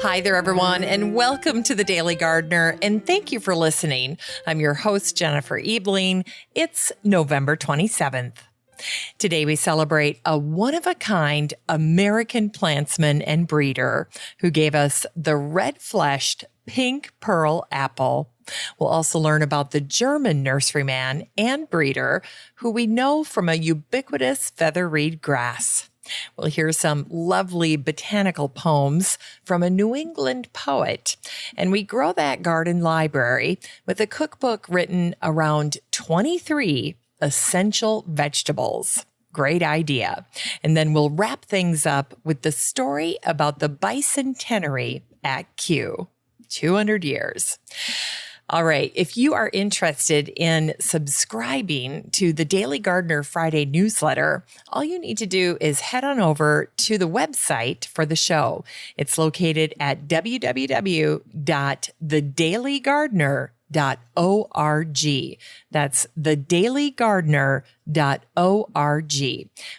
Hi there, everyone, and welcome to The Daily Gardener, and thank you for listening. I'm your host, Jennifer Ebling. It's November 27th. Today, we celebrate a one-of-a-kind American plantsman and breeder who gave us the red-fleshed pink pearl apple. We'll also learn about the German nurseryman and breeder who we know from a ubiquitous feather reed grass. We'll hear some lovely botanical poems from a New England poet, and we grow that garden library with a cookbook written around 23 essential vegetables. Great idea. And then we'll wrap things up with the story about the bicentenary at Kew, 200 years. All right, if you are interested in subscribing to the Daily Gardener Friday newsletter, all you need to do is head on over to the website for the show. It's located at www.thedailygardener.org. That's thedailygardener.org.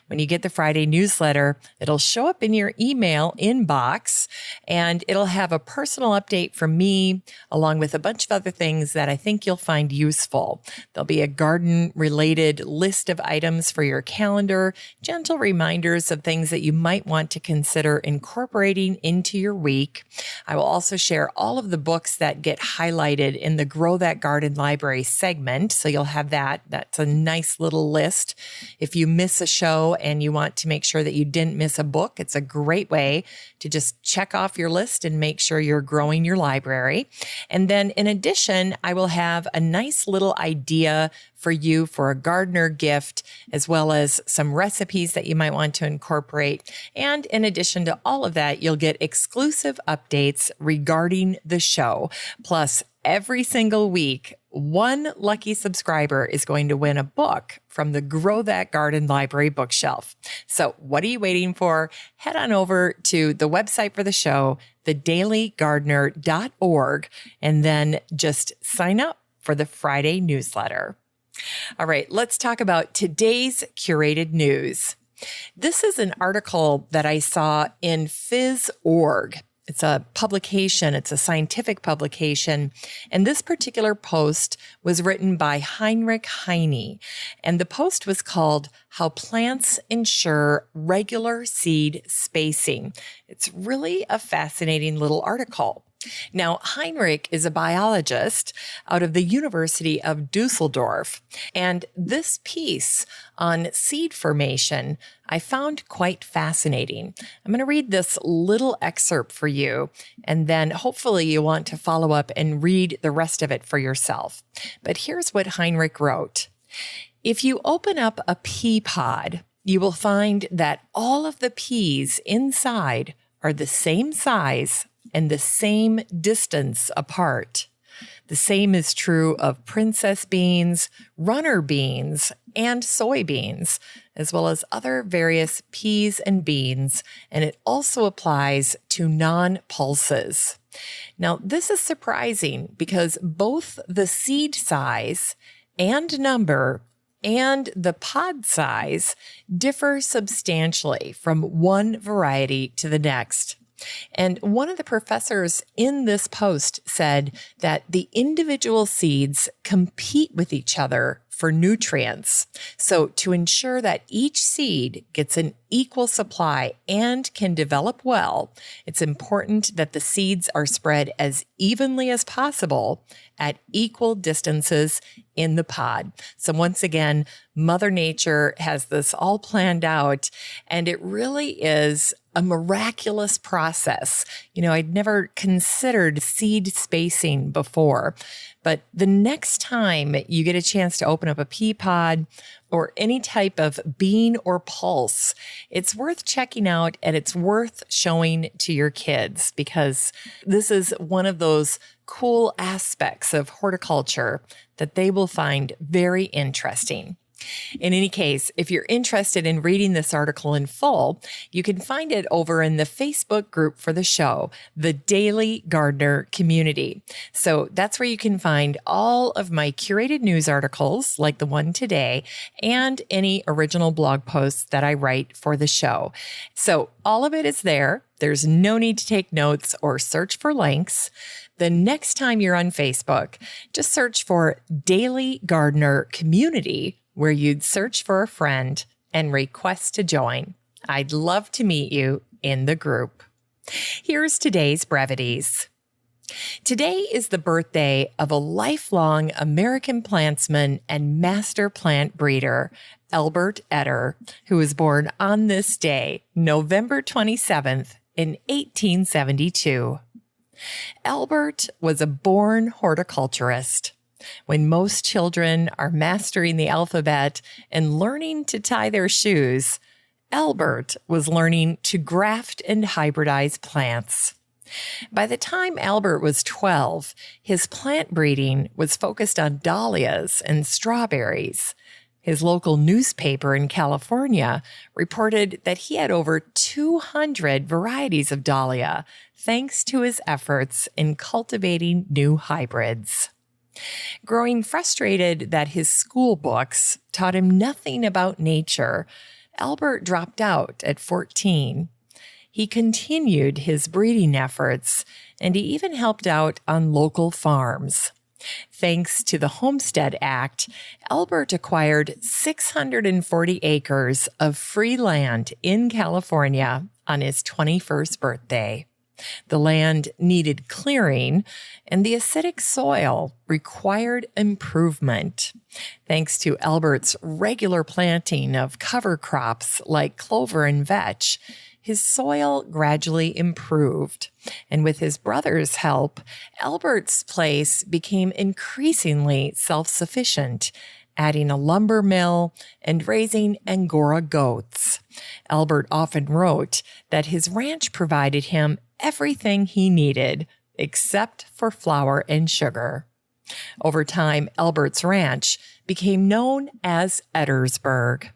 When you get the Friday newsletter, it'll show up in your email inbox, and it'll have a personal update from me, along with a bunch of other things that I think you'll find useful. There'll be a garden-related list of items for your calendar, gentle reminders of things that you might want to consider incorporating into your week. I will also share all of the books that get highlighted in the Grow That Garden Library segment, so you'll have that. That's a nice little list. If you miss a show and you want to make sure that you didn't miss a book, it's a great way to just check off your list and make sure you're growing your library. And then in addition, I will have a nice little idea for you for a gardener gift, as well as some recipes that you might want to incorporate. And in addition to all of that, you'll get exclusive updates regarding the show. Plus, every single week, one lucky subscriber is going to win a book from the Grow That Garden Library bookshelf. So what are you waiting for? Head on over to the website for the show, thedailygardener.org, and then just sign up for the Friday newsletter. All right, let's talk about today's curated news. This is an article that I saw in Phys.org. It's a publication. It's a scientific publication. And this particular post was written by Heinrich Heine. And the post was called How Plants Ensure Regular Seed Spacing. It's really a fascinating little article. Now, Heinrich is a biologist out of the University of Dusseldorf, and this piece on seed formation I found quite fascinating. I'm going to read this little excerpt for you, and then hopefully you want to follow up and read the rest of it for yourself. But here's what Heinrich wrote. If you open up a pea pod, you will find that all of the peas inside are the same size and the same distance apart. The same is true of princess beans, runner beans, and soybeans, as well as other various peas and beans, and it also applies to non-pulses. Now, this is surprising because both the seed size and number and the pod size differ substantially from one variety to the next. And one of the professors in this post said that the individual seeds compete with each other for nutrients. So to ensure that each seed gets an equal supply and can develop well, it's important that the seeds are spread as evenly as possible at equal distances in the pod. So once again, Mother Nature has this all planned out, and it really is a miraculous process. You know, I'd never considered seed spacing before, but the next time you get a chance to open up a pea pod or any type of bean or pulse, it's worth checking out and it's worth showing to your kids, because this is one of those cool aspects of horticulture that they will find very interesting. In any case, if you're interested in reading this article in full, you can find it over in the Facebook group for the show, the Daily Gardener Community. So that's where you can find all of my curated news articles, like the one today, and any original blog posts that I write for the show. So all of it is there. There's no need to take notes or search for links. The next time you're on Facebook, just search for Daily Gardener Community, where you'd search for a friend and request to join. I'd love to meet you in the group. Here's today's brevities. Today is the birthday of a lifelong American plantsman and master plant breeder, Albert Etter, who was born on this day, November 27th, in 1872. Albert was a born horticulturist. When most children are mastering the alphabet and learning to tie their shoes, Albert was learning to graft and hybridize plants. By the time Albert was 12, his plant breeding was focused on dahlias and strawberries. His local newspaper in California reported that he had over 200 varieties of dahlia, thanks to his efforts in cultivating new hybrids. Growing frustrated that his school books taught him nothing about nature, Albert dropped out at 14. He continued his breeding efforts, and he even helped out on local farms. Thanks to the Homestead Act, Albert acquired 640 acres of free land in California on his 21st birthday. The land needed clearing, and the acidic soil required improvement. Thanks to Albert's regular planting of cover crops like clover and vetch, his soil gradually improved, and with his brother's help, Albert's place became increasingly self-sufficient, adding a lumber mill and raising Angora goats. Albert often wrote that his ranch provided him everything he needed, except for flour and sugar. Over time, Albert's ranch became known as Ettersburg.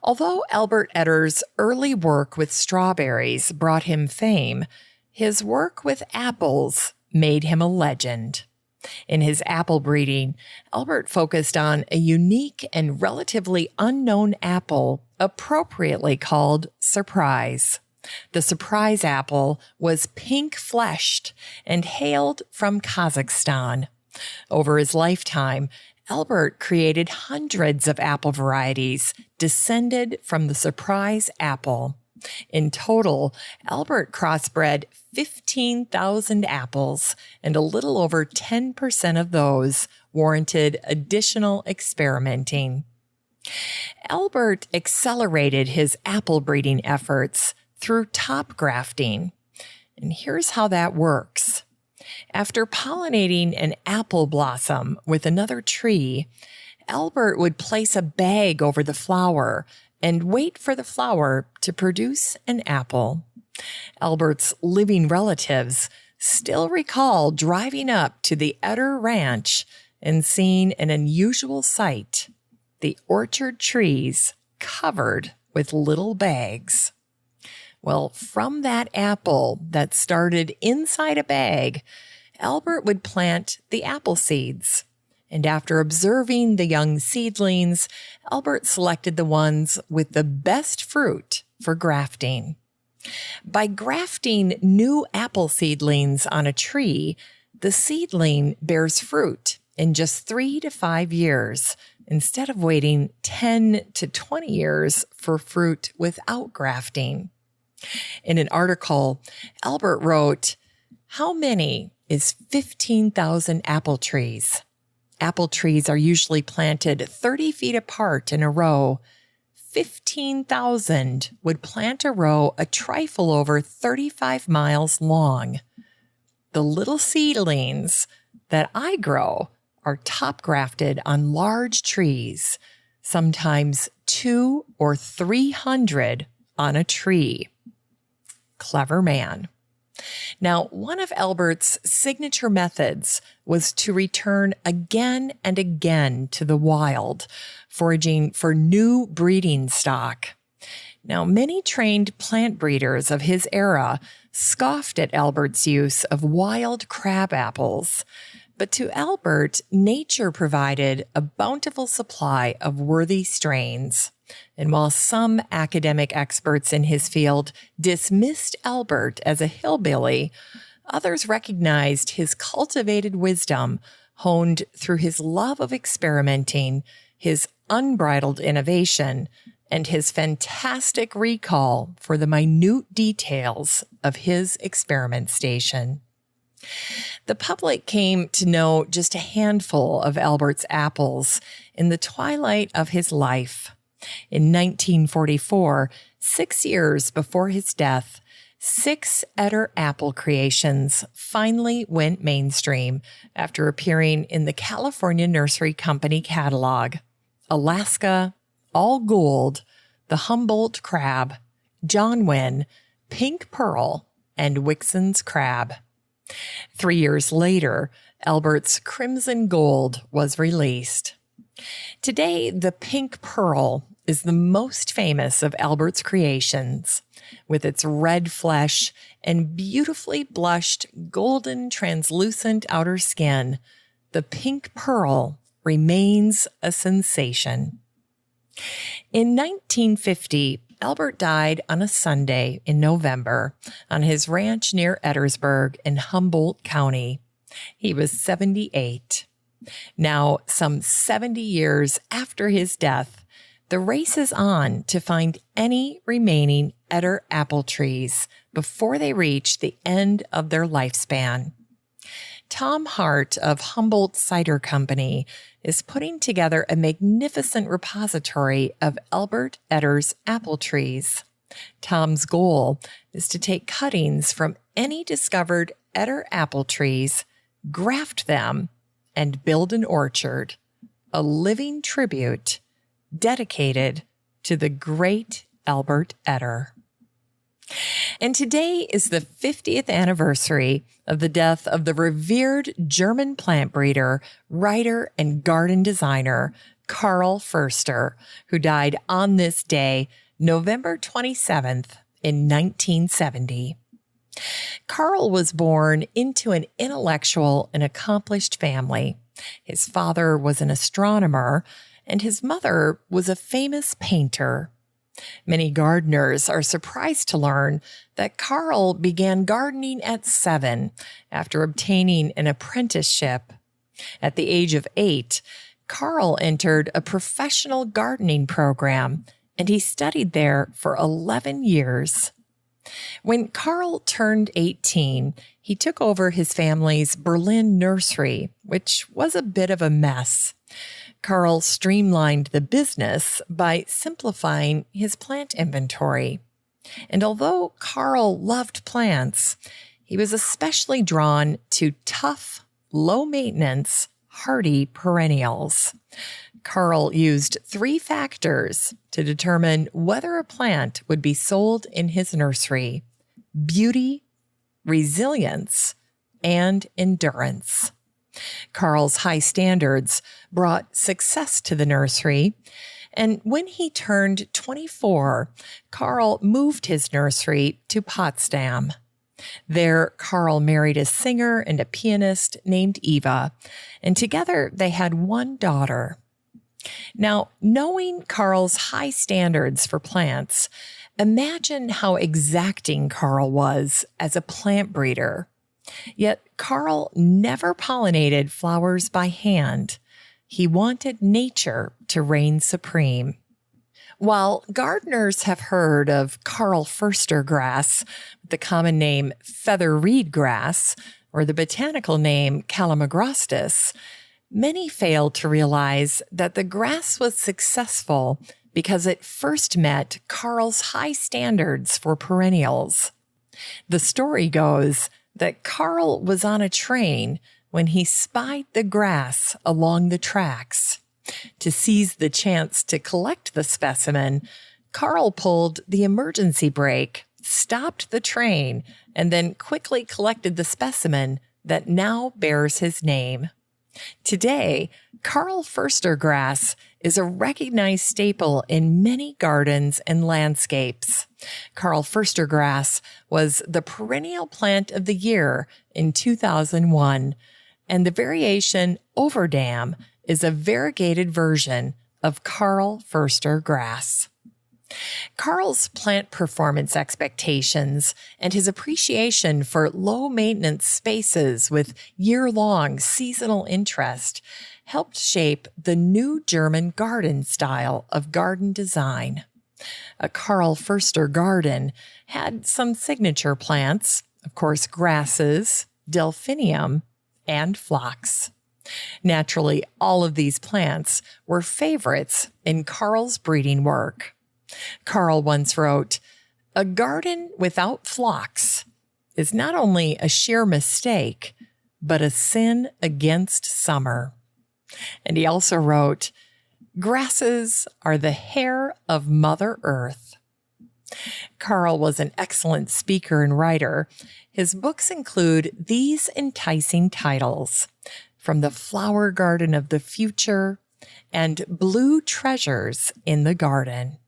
Although Albert Etter's early work with strawberries brought him fame, his work with apples made him a legend. In his apple breeding, Albert focused on a unique and relatively unknown apple appropriately called Surprise. The Surprise apple was pink-fleshed and hailed from Kazakhstan. Over his lifetime, Albert created hundreds of apple varieties descended from the Surprise apple. In total, Albert crossbred 15,000 apples, and a little over 10% of those warranted additional experimenting. Albert accelerated his apple breeding efforts through top grafting. And here's how that works. After pollinating an apple blossom with another tree, Albert would place a bag over the flower and wait for the flower to produce an apple. Albert's living relatives still recall driving up to the Etter Ranch and seeing an unusual sight: the orchard trees covered with little bags. Well, from that apple that started inside a bag, Albert would plant the apple seeds. And after observing the young seedlings, Albert selected the ones with the best fruit for grafting. By grafting new apple seedlings on a tree, the seedling bears fruit in just 3 to 5 years, instead of waiting 10 to 20 years for fruit without grafting. In an article, Albert wrote, "How many is 15,000 apple trees? Apple trees are usually planted 30 feet apart in a row. 15,000 would plant a row a trifle over 35 miles long. The little seedlings that I grow are top grafted on large trees, sometimes 200 or 300 on a tree." Clever man. Now, one of Albert's signature methods was to return again and again to the wild, foraging for new breeding stock. Now, many trained plant breeders of his era scoffed at Albert's use of wild crab apples, but to Albert, nature provided a bountiful supply of worthy strains. And while some academic experts in his field dismissed Albert as a hillbilly, others recognized his cultivated wisdom honed through his love of experimenting, his unbridled innovation, and his fantastic recall for the minute details of his experiment station. The public came to know just a handful of Albert's apples in the twilight of his life. In 1944, 6 years before his death, 6 Etter apple creations finally went mainstream after appearing in the California Nursery Company catalog: Alaska, All Gold, the Humboldt Crab, John Wynne, Pink Pearl, and Wixon's Crab. 3 years later, Albert's Crimson Gold was released. Today, the Pink Pearl is the most famous of Albert's creations. With its red flesh and beautifully blushed golden translucent outer skin, the Pink Pearl remains a sensation. In 1950, Albert died on a Sunday in November on his ranch near Ettersburg in Humboldt County. He was 78. Now, some 70 years after his death, the race is on to find any remaining Etter apple trees before they reach the end of their lifespan. Tom Hart of Humboldt Cider Company is putting together a magnificent repository of Albert Etter's apple trees. Tom's goal is to take cuttings from any discovered Etter apple trees, graft them, and build an orchard, a living tribute dedicated to the great Albert Etter. And today is the 50th anniversary of the death of the revered German plant breeder, writer, and garden designer, Karl Foerster, who died on this day, November 27th, in 1970. Karl was born into an intellectual and accomplished family. His father was an astronomer, and his mother was a famous painter. Many gardeners are surprised to learn that Karl began gardening at 7 after obtaining an apprenticeship. At the age of 8, Karl entered a professional gardening program, and he studied there for 11 years. When Karl turned 18, he took over his family's Berlin nursery, which was a bit of a mess. Karl streamlined the business by simplifying his plant inventory. And although Karl loved plants, he was especially drawn to tough, low-maintenance, hardy perennials. Karl used 3 factors to determine whether a plant would be sold in his nursery: beauty, resilience, and endurance. Karl's high standards brought success to the nursery, and when he turned 24, Karl moved his nursery to Potsdam. There, Karl married a singer and a pianist named Eva, and together they had 1 daughter. Now, knowing Karl's high standards for plants, imagine how exacting Karl was as a plant breeder. Yet Karl never pollinated flowers by hand. He wanted nature to reign supreme. While gardeners have heard of Karl Foerster grass, the common name feather reed grass, or the botanical name Calamagrostis, many fail to realize that the grass was successful because it first met Karl's high standards for perennials. The story goes that Karl was on a train when he spied the grass along the tracks. To seize the chance to collect the specimen, Karl pulled the emergency brake, stopped the train, and then quickly collected the specimen that now bears his name. Today, Karl Foerster grass is a recognized staple in many gardens and landscapes. Karl Foerster grass was the perennial plant of the year in 2001, and the variation Overdam is a variegated version of Karl Foerster grass. Karl's plant performance expectations and his appreciation for low-maintenance spaces with year-long seasonal interest helped shape the new German garden style of garden design. A Karl Foerster garden had some signature plants, of course, grasses, delphinium, and phlox. Naturally, all of these plants were favorites in Karl's breeding work. Karl once wrote, "A garden without phlox is not only a sheer mistake, but a sin against summer." And he also wrote, "Grasses are the hair of Mother Earth." Karl was an excellent speaker and writer. His books include these enticing titles: From the Flower Garden of the Future and Blue Treasures in the Garden.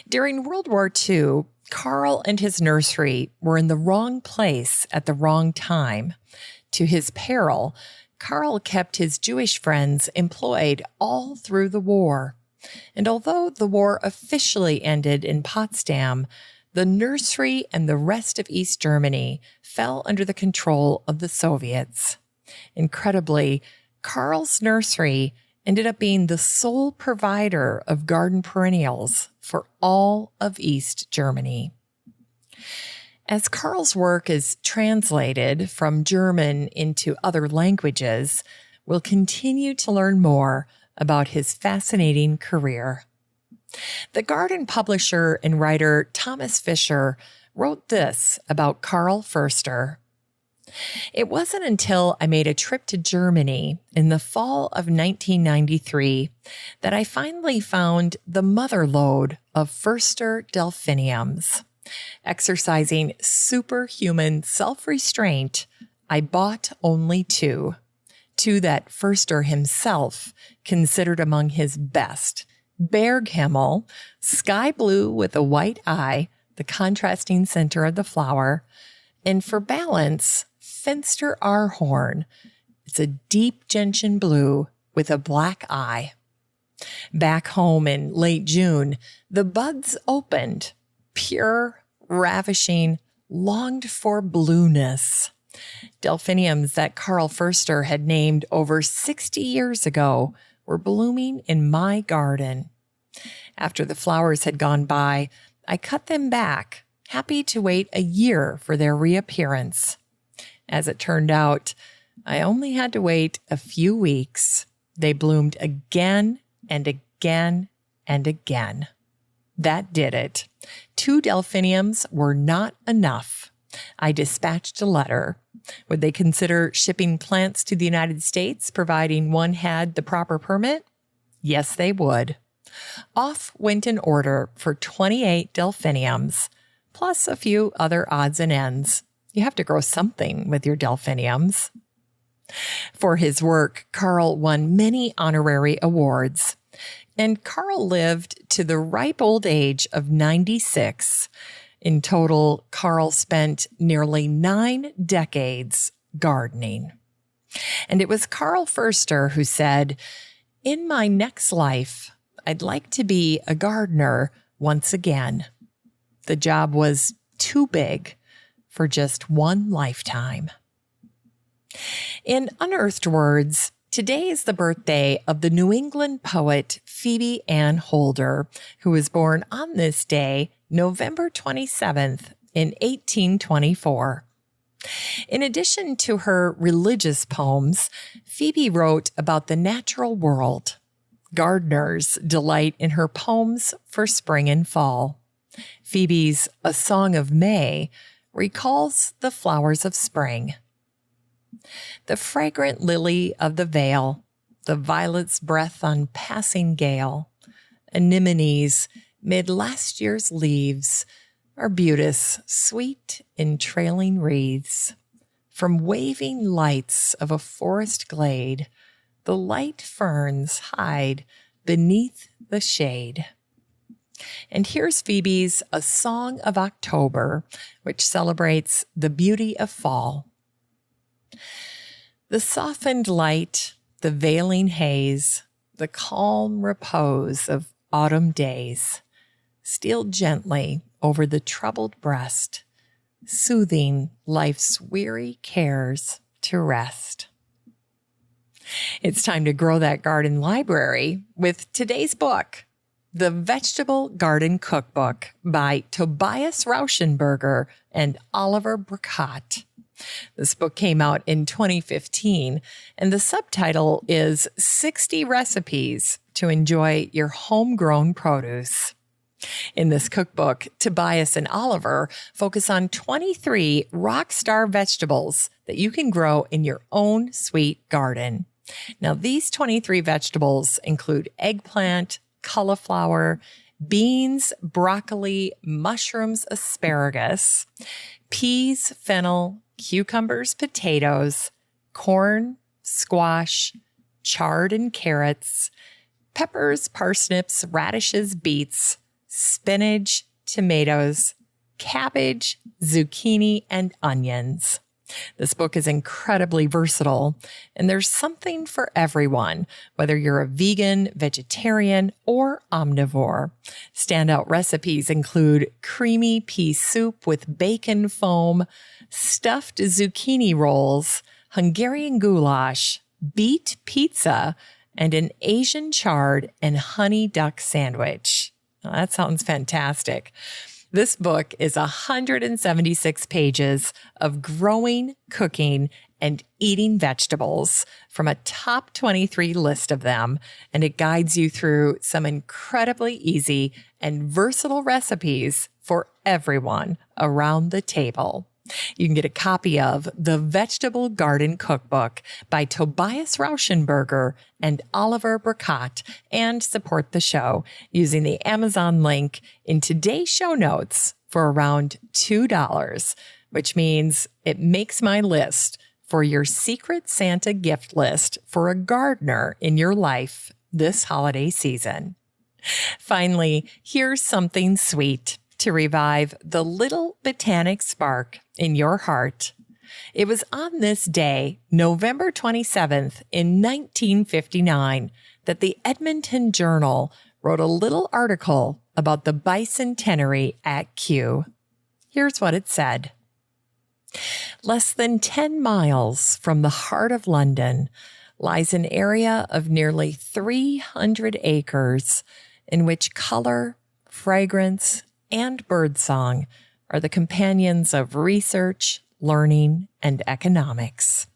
During World War II, Karl and his nursery were in the wrong place at the wrong time. To his peril, Karl kept his Jewish friends employed all through the war. And although the war officially ended in Potsdam, the nursery and the rest of East Germany fell under the control of the Soviets. Incredibly, Karl's nursery ended up being the sole provider of garden perennials for all of East Germany. As Karl's work is translated from German into other languages, we'll continue to learn more about his fascinating career. The garden publisher and writer Thomas Fisher wrote this about Karl Foerster. "It wasn't until I made a trip to Germany in the fall of 1993 that I finally found the mother lode of Foerster delphiniums. Exercising superhuman self-restraint, I bought only two that Foerster himself considered among his best: Berghimmel, sky blue with a white eye, the contrasting center of the flower, and for balance, Finster Ahorn. It's a deep gentian blue with a black eye. Back home in late June, the buds opened, pure, ravishing, longed-for blueness. Delphiniums that Karl Foerster had named over 60 years ago were blooming in my garden. After the flowers had gone by, I cut them back, happy to wait a year for their reappearance. As it turned out, I only had to wait a few weeks. They bloomed again and again and again. That did it. 2 delphiniums were not enough. I dispatched a letter. Would they consider shipping plants to the United States, providing one had the proper permit? Yes, they would. Off went an order for 28 delphiniums, plus a few other odds and ends. You have to grow something with your delphiniums. For his work, Karl won many honorary awards, and Karl lived to the ripe old age of 96. In total, Karl spent nearly 9 decades gardening. And it was Karl Foerster who said, "In my next life, I'd like to be a gardener once again." The job was too big for just one lifetime. In unearthed words, today is the birthday of the New England poet Phebe Ann Holder, who was born on this day, November 27th, in 1824. In addition to her religious poems, Phebe wrote about the natural world. Gardeners delight in her poems for spring and fall. Phoebe's A Song of May recalls the flowers of spring. The fragrant lily of the vale, the violet's breath on passing gale, anemones mid last year's leaves, arbutus sweet in trailing wreaths. From waving lights of a forest glade, the light ferns hide beneath the shade. And here's Phoebe's A Song of October, which celebrates the beauty of fall. The softened light, the veiling haze, the calm repose of autumn days. Steal gently over the troubled breast, soothing life's weary cares to rest. It's time to grow that garden library with today's book, The Vegetable Garden Cookbook by Tobias Rauschenberger and Oliver Burkott. This book came out in 2015, and the subtitle is 60 Recipes to Enjoy Your Homegrown Produce. In this cookbook, Tobias and Oliver focus on 23 rock star vegetables that you can grow in your own sweet garden. Now, these 23 vegetables include eggplant, cauliflower, beans, broccoli, mushrooms, asparagus, peas, fennel, cucumbers, potatoes, corn, squash, chard and carrots, peppers, parsnips, radishes, beets, spinach, tomatoes, cabbage, zucchini, and onions. This book is incredibly versatile, and there's something for everyone, whether you're a vegan, vegetarian, or omnivore. Standout recipes include creamy pea soup with bacon foam, stuffed zucchini rolls, Hungarian goulash, beet pizza, and an Asian chard and honey duck sandwich. Now, that sounds fantastic. This book is 176 pages of growing, cooking, and eating vegetables from a top 23 list of them, and it guides you through some incredibly easy and versatile recipes for everyone around the table. You can get a copy of The Vegetable Garden Cookbook by Tobias Rauschenberger and Oliver Burkott and support the show using the Amazon link in today's show notes for around $2, which means it makes my list for your Secret Santa gift list for a gardener in your life this holiday season. Finally, here's something sweet to revive the little botanic spark in your heart. It was on this day, November 27th, in 1959, that the Edmonton Journal wrote a little article about the bicentenary at Kew. Here's what it said. Less than 10 miles from the heart of London lies an area of nearly 300 acres in which color, fragrance, and birdsong are the companions of research, learning, and economics.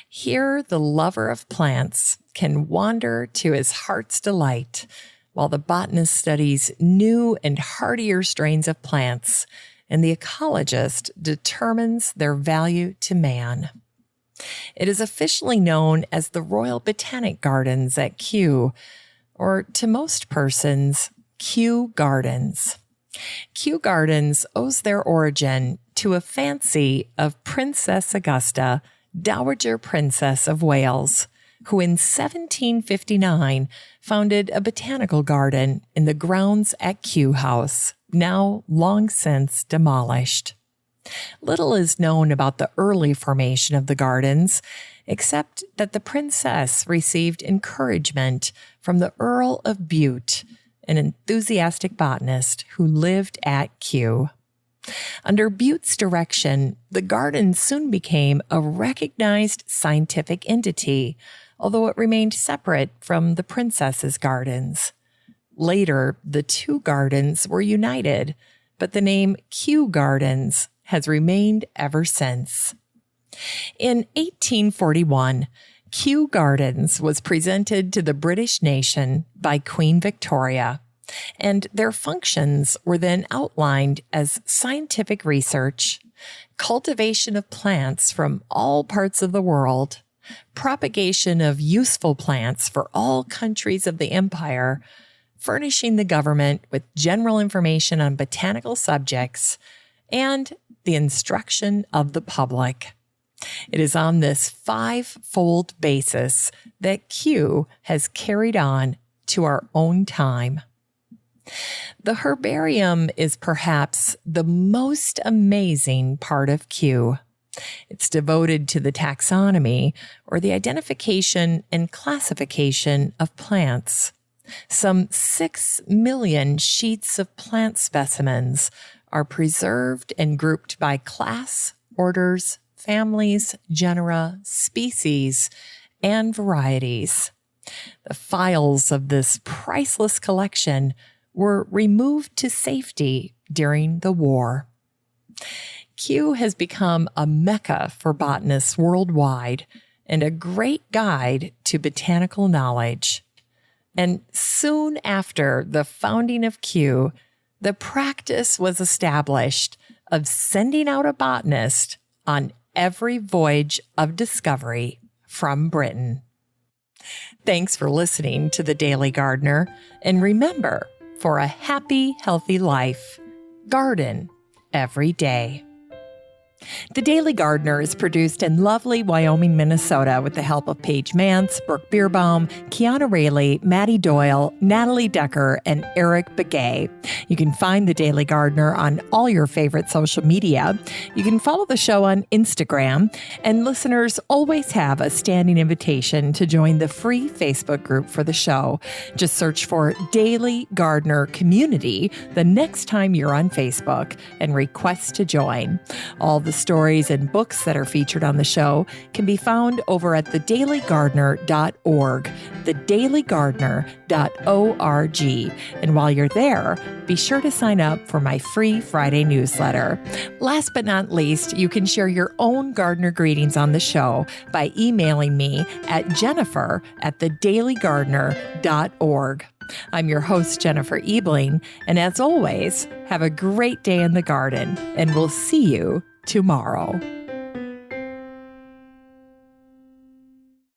Here, the lover of plants can wander to his heart's delight, while the botanist studies new and hardier strains of plants, and the ecologist determines their value to man. It is officially known as the Royal Botanic Gardens at Kew, or to most persons, Kew Gardens. Kew Gardens owes their origin to a fancy of Princess Augusta, Dowager Princess of Wales, who in 1759 founded a botanical garden in the grounds at Kew House, now long since demolished. Little is known about the early formation of the gardens, except that the princess received encouragement from the Earl of Bute, an enthusiastic botanist who lived at Kew. Under Bute's direction, the garden soon became a recognized scientific entity, although it remained separate from the princess's gardens. Later, the two gardens were united, but the name Kew Gardens has remained ever since. In 1841, Kew Gardens was presented to the British nation by Queen Victoria, and their functions were then outlined as scientific research, cultivation of plants from all parts of the world, propagation of useful plants for all countries of the empire, furnishing the government with general information on botanical subjects, and the instruction of the public. It is on this five-fold basis that Kew has carried on to our own time. The herbarium is perhaps the most amazing part of Kew. It's devoted to the taxonomy, or the identification and classification of plants. Some 6 million sheets of plant specimens are preserved and grouped by class, orders, families, genera, species, and varieties. The files of this priceless collection were removed to safety during the war. Kew has become a mecca for botanists worldwide and a great guide to botanical knowledge. And soon after the founding of Kew, the practice was established of sending out a botanist on every voyage of discovery from Britain. Thanks for listening to The Daily Gardener, and remember, for a happy, healthy life, garden every day. The Daily Gardener is produced in lovely Wyoming, Minnesota with the help of Paige Mance, Brooke Bierbaum, Kiana Rayleigh, Maddie Doyle, Natalie Decker, and Eric Begay. You can find The Daily Gardener on all your favorite social media. You can follow the show on Instagram, and listeners always have a standing invitation to join the free Facebook group for the show. Just search for Daily Gardener Community the next time you're on Facebook and request to join. All the stories and books that are featured on the show can be found over at thedailygardener.org, thedailygardener.org. And while you're there, be sure to sign up for my free Friday newsletter. Last but not least, you can share your own gardener greetings on the show by emailing me at jennifer@thedailygardener.org. I'm your host, Jennifer Ebling, and as always, have a great day in the garden, and we'll see you tomorrow.